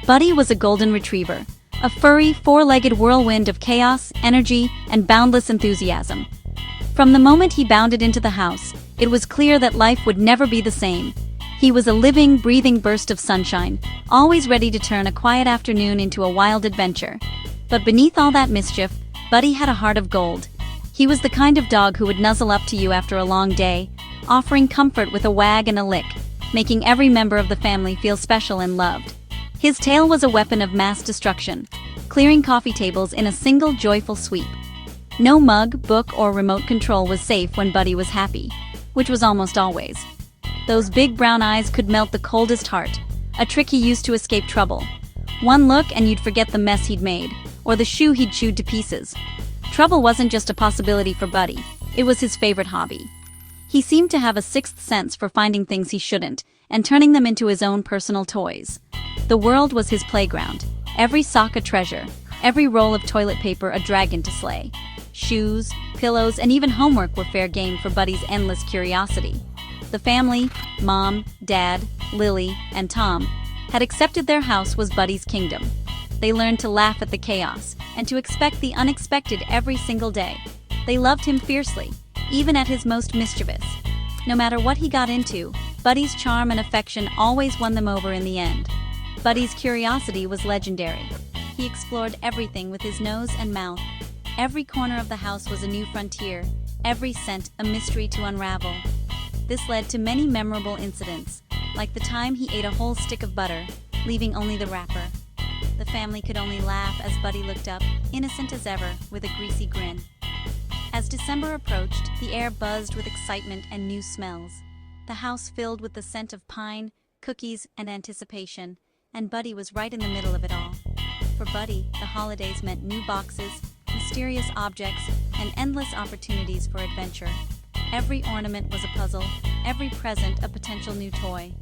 Buddy was a golden retriever, a furry, four-legged whirlwind of chaos, energy, and boundless enthusiasm. From the moment he bounded into the house, it was clear that life would never be the same. He was a living, breathing burst of sunshine, always ready to turn a quiet afternoon into a wild adventure. But beneath all that mischief, Buddy had a heart of gold. He was the kind of dog who would nuzzle up to you after a long day, offering comfort with a wag and a lick, making every member of the family feel special and loved. His tail was a weapon of mass destruction, clearing coffee tables in a single joyful sweep. No mug, book, or remote control was safe when Buddy was happy, which was almost always. Those big brown eyes could melt the coldest heart, a trick he used to escape trouble. One look and you'd forget the mess he'd made, or the shoe he'd chewed to pieces. Trouble wasn't just a possibility for Buddy, it was his favorite hobby. He seemed to have a sixth sense for finding things he shouldn't, and turning them into his own personal toys. The world was his playground, every sock a treasure, every roll of toilet paper a dragon to slay. Shoes, pillows, and even homework were fair game for Buddy's endless curiosity. The family, Mom, Dad, Lily, and Tom, had accepted their house was Buddy's kingdom. They learned to laugh at the chaos, and to expect the unexpected every single day. They loved him fiercely, even at his most mischievous. No matter what he got into, Buddy's charm and affection always won them over in the end. Buddy's curiosity was legendary. He explored everything with his nose and mouth. Every corner of the house was a new frontier, every scent a mystery to unravel. This led to many memorable incidents, like the time he ate a whole stick of butter, leaving only the wrapper. The family could only laugh as Buddy looked up, innocent as ever, with a greasy grin. As December approached, the air buzzed with excitement and new smells. The house filled with the scent of pine, cookies, and anticipation, and Buddy was right in the middle of it all. For Buddy, the holidays meant new boxes, mysterious objects, and endless opportunities for adventure. Every ornament was a puzzle, every present a potential new toy.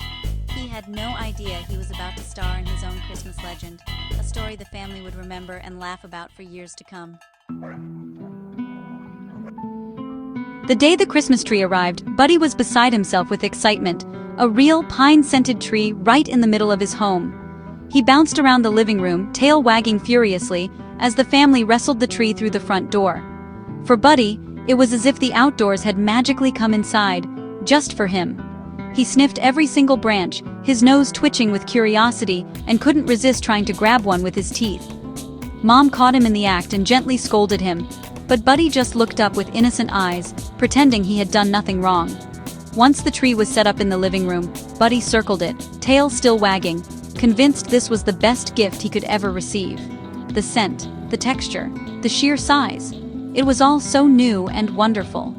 He had no idea he was about to star in his own Christmas legend, a story the family would remember and laugh about for years to come. The day the Christmas tree arrived, Buddy was beside himself with excitement, a real pine-scented tree right in the middle of his home. He bounced around the living room, tail wagging furiously, as the family wrestled the tree through the front door. For Buddy, it was as if the outdoors had magically come inside, just for him. He sniffed every single branch, his nose twitching with curiosity, and couldn't resist trying to grab one with his teeth. Mom caught him in the act and gently scolded him, but Buddy just looked up with innocent eyes, pretending he had done nothing wrong. Once the tree was set up in the living room, Buddy circled it, tail still wagging, convinced this was the best gift he could ever receive. The scent, the texture, the sheer size. It was all so new and wonderful.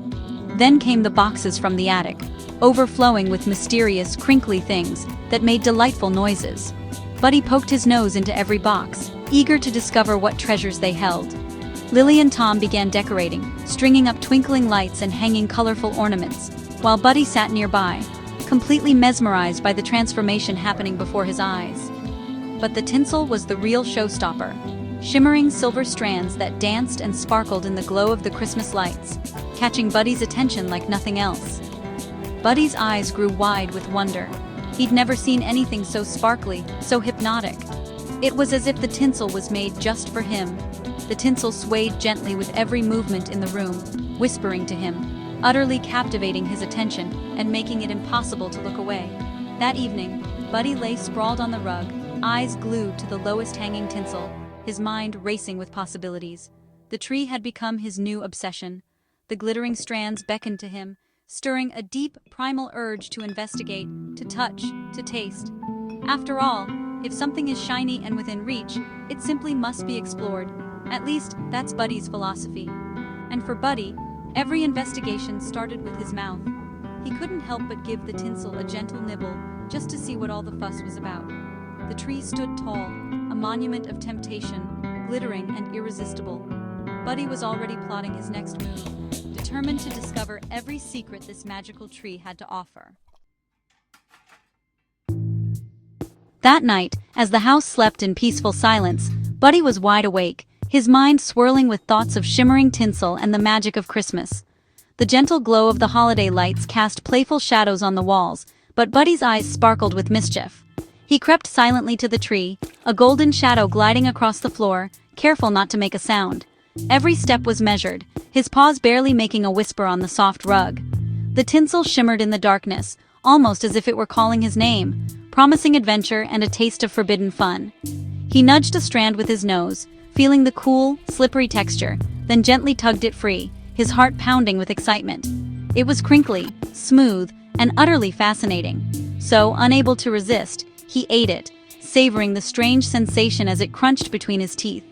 Then came the boxes from the attic, overflowing with mysterious, crinkly things that made delightful noises. Buddy poked his nose into every box, eager to discover what treasures they held. Lily and Tom began decorating, stringing up twinkling lights and hanging colorful ornaments, while Buddy sat nearby, completely mesmerized by the transformation happening before his eyes. But the tinsel was the real showstopper, shimmering silver strands that danced and sparkled in the glow of the Christmas lights, catching Buddy's attention like nothing else. Buddy's eyes grew wide with wonder. He'd never seen anything so sparkly, so hypnotic. It was as if the tinsel was made just for him. The tinsel swayed gently with every movement in the room, whispering to him, utterly captivating his attention and making it impossible to look away. That evening, Buddy lay sprawled on the rug, eyes glued to the lowest hanging tinsel, his mind racing with possibilities. The tree had become his new obsession. The glittering strands beckoned to him, stirring a deep, primal urge to investigate, to touch, to taste. After all, if something is shiny and within reach, it simply must be explored. At least, that's Buddy's philosophy. And for Buddy, every investigation started with his mouth. He couldn't help but give the tinsel a gentle nibble, just to see what all the fuss was about. The tree stood tall, a monument of temptation, glittering and irresistible. Buddy was already plotting his next move, determined to discover every secret this magical tree had to offer. That night, as the house slept in peaceful silence, Buddy was wide awake, his mind swirling with thoughts of shimmering tinsel and the magic of Christmas. The gentle glow of the holiday lights cast playful shadows on the walls, but Buddy's eyes sparkled with mischief. He crept silently to the tree, a golden shadow gliding across the floor, careful not to make a sound. Every step was measured, his paws barely making a whisper on the soft rug. The tinsel shimmered in the darkness, almost as if it were calling his name, promising adventure and a taste of forbidden fun. He nudged a strand with his nose, feeling the cool, slippery texture, then gently tugged it free, his heart pounding with excitement. It was crinkly, smooth, and utterly fascinating. So, unable to resist, he ate it, savoring the strange sensation as it crunched between his teeth.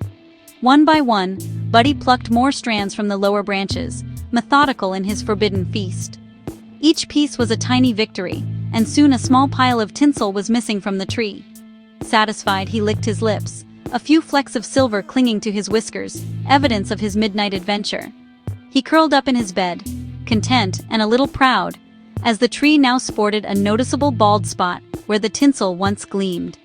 One by one, Buddy plucked more strands from the lower branches, methodical in his forbidden feast. Each piece was a tiny victory, and soon a small pile of tinsel was missing from the tree. Satisfied, he licked his lips, a few flecks of silver clinging to his whiskers, evidence of his midnight adventure. He curled up in his bed, content and a little proud, as the tree now sported a noticeable bald spot where the tinsel once gleamed.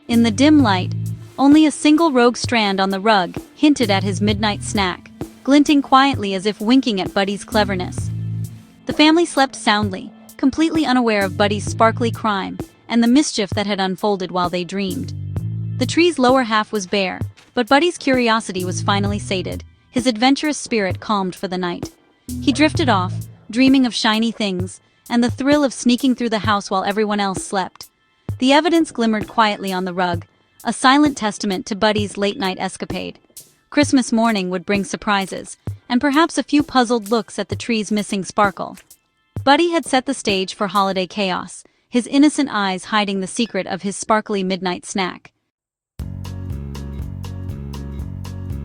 In the dim light, only a single rogue strand on the rug hinted at his midnight snack, glinting quietly as if winking at Buddy's cleverness. The family slept soundly, completely unaware of Buddy's sparkly crime and the mischief that had unfolded while they dreamed. The tree's lower half was bare, but Buddy's curiosity was finally sated, his adventurous spirit calmed for the night. He drifted off, dreaming of shiny things, and the thrill of sneaking through the house while everyone else slept. The evidence glimmered quietly on the rug, a silent testament to Buddy's late-night escapade. Christmas morning would bring surprises, and perhaps a few puzzled looks at the tree's missing sparkle. Buddy had set the stage for holiday chaos, his innocent eyes hiding the secret of his sparkly midnight snack.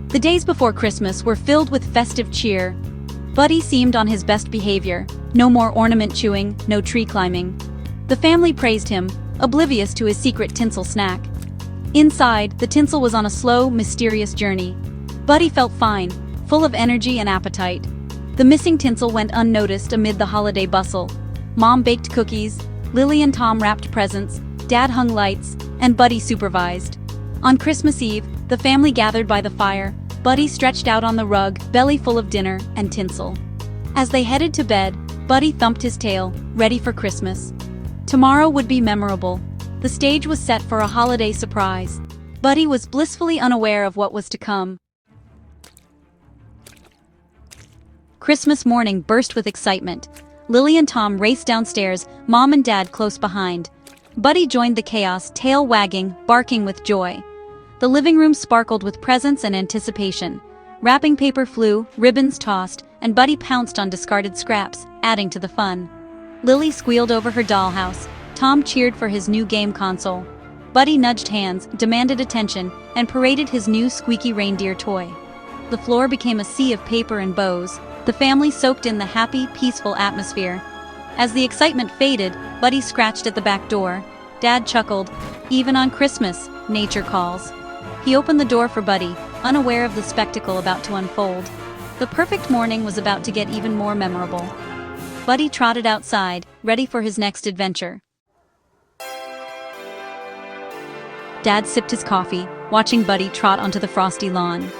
The days before Christmas were filled with festive cheer. Buddy seemed on his best behavior, no more ornament chewing, no tree climbing. The family praised him, oblivious to his secret tinsel snack. Inside, the tinsel was on a slow, mysterious journey. Buddy felt fine, full of energy and appetite. The missing tinsel went unnoticed amid the holiday bustle. Mom baked cookies, Lily and Tom wrapped presents, Dad hung lights, and Buddy supervised. On Christmas Eve, the family gathered by the fire. Buddy stretched out on the rug, belly full of dinner and tinsel. As they headed to bed, Buddy thumped his tail, ready for Christmas. Tomorrow would be memorable. The stage was set for a holiday surprise. Buddy was blissfully unaware of what was to come. Christmas morning burst with excitement. Lily and Tom raced downstairs, Mom and Dad close behind. Buddy joined the chaos, tail wagging, barking with joy. The living room sparkled with presents and anticipation. Wrapping paper flew, ribbons tossed, and Buddy pounced on discarded scraps, adding to the fun. Lily squealed over her dollhouse. Tom cheered for his new game console. Buddy nudged hands, demanded attention, and paraded his new squeaky reindeer toy. The floor became a sea of paper and bows. The family soaked in the happy, peaceful atmosphere. As the excitement faded, Buddy scratched at the back door. Dad chuckled. Even on Christmas, nature calls. He opened the door for Buddy, unaware of the spectacle about to unfold. The perfect morning was about to get even more memorable. Buddy trotted outside, ready for his next adventure. Dad sipped his coffee, watching Buddy trot onto the frosty lawn.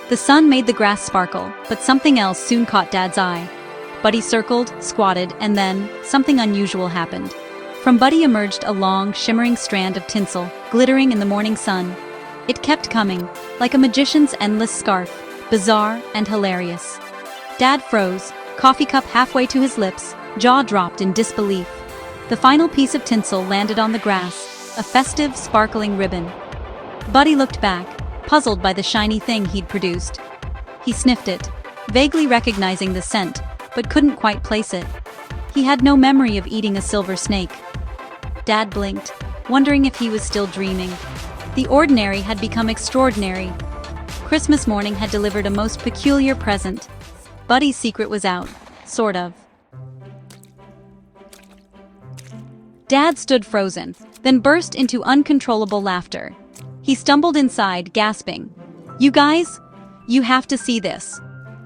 The sun made the grass sparkle, but something else soon caught Dad's eye. Buddy circled, squatted, and then, something unusual happened. From Buddy emerged a long, shimmering strand of tinsel, glittering in the morning sun. It kept coming, like a magician's endless scarf, bizarre and hilarious. Dad froze, coffee cup halfway to his lips, jaw dropped in disbelief. The final piece of tinsel landed on the grass, a festive, sparkling ribbon. Buddy looked back, puzzled by the shiny thing he'd produced. He sniffed it, vaguely recognizing the scent, but couldn't quite place it. He had no memory of eating a silver snake. Dad blinked, wondering if he was still dreaming. The ordinary had become extraordinary. Christmas morning had delivered a most peculiar present. Buddy's secret was out, sort of. Dad stood frozen, then burst into uncontrollable laughter. He stumbled inside, gasping, "You guys? You have to see this."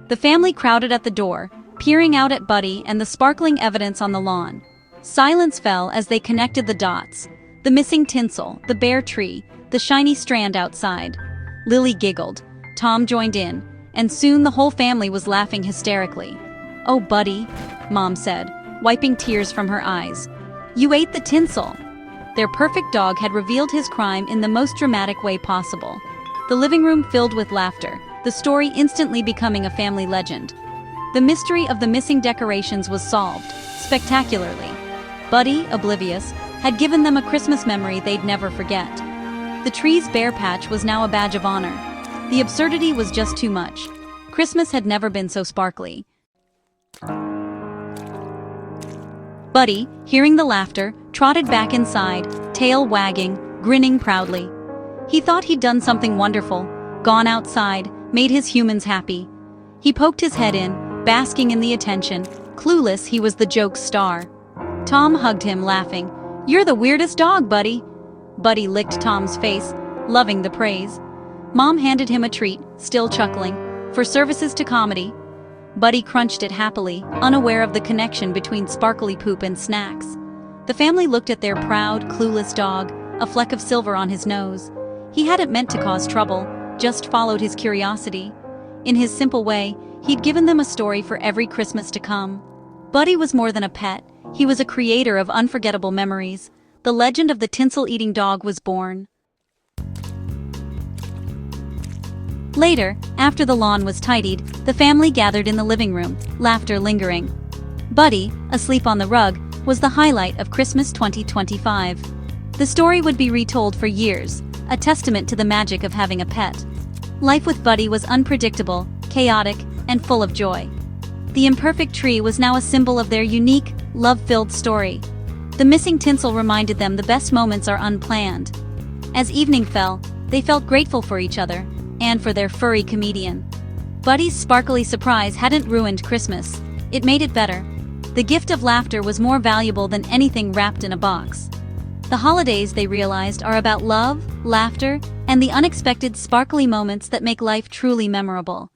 The family crowded at the door, peering out at Buddy and the sparkling evidence on the lawn. Silence fell as they connected the dots. The missing tinsel, the bare tree, the shiny strand outside. Lily giggled. Tom joined in, and soon the whole family was laughing hysterically. "Oh, Buddy," Mom said, wiping tears from her eyes. "You ate the tinsel." Their perfect dog had revealed his crime in the most dramatic way possible. The living room filled with laughter, the story instantly becoming a family legend. The mystery of the missing decorations was solved, spectacularly. Buddy, oblivious, had given them a Christmas memory they'd never forget. The tree's bare patch was now a badge of honor. The absurdity was just too much. Christmas had never been so sparkly. Buddy, hearing the laughter, trotted back inside, tail wagging, grinning proudly. He thought he'd done something wonderful, gone outside, made his humans happy. He poked his head in, basking in the attention, clueless he was the joke's star. Tom hugged him, laughing. "You're the weirdest dog, Buddy." Buddy licked Tom's face, loving the praise. Mom handed him a treat, still chuckling, for services to comedy. Buddy crunched it happily, unaware of the connection between sparkly poop and snacks. The family looked at their proud, clueless dog, a fleck of silver on his nose. He hadn't meant to cause trouble, just followed his curiosity. In his simple way, he'd given them a story for every Christmas to come. Buddy was more than a pet, he was a creator of unforgettable memories. The legend of the tinsel-eating dog was born. Later, after the lawn was tidied, the family gathered in the living room, laughter lingering. Buddy, asleep on the rug, was the highlight of Christmas 2025. The story would be retold for years, a testament to the magic of having a pet. Life with Buddy was unpredictable, chaotic, and full of joy. The imperfect tree was now a symbol of their unique, love-filled story. The missing tinsel reminded them the best moments are unplanned. As evening fell, they felt grateful for each other, and for their furry comedian. Buddy's sparkly surprise hadn't ruined Christmas, it made it better. The gift of laughter was more valuable than anything wrapped in a box. The holidays, they realized, are about love, laughter, and the unexpected sparkly moments that make life truly memorable.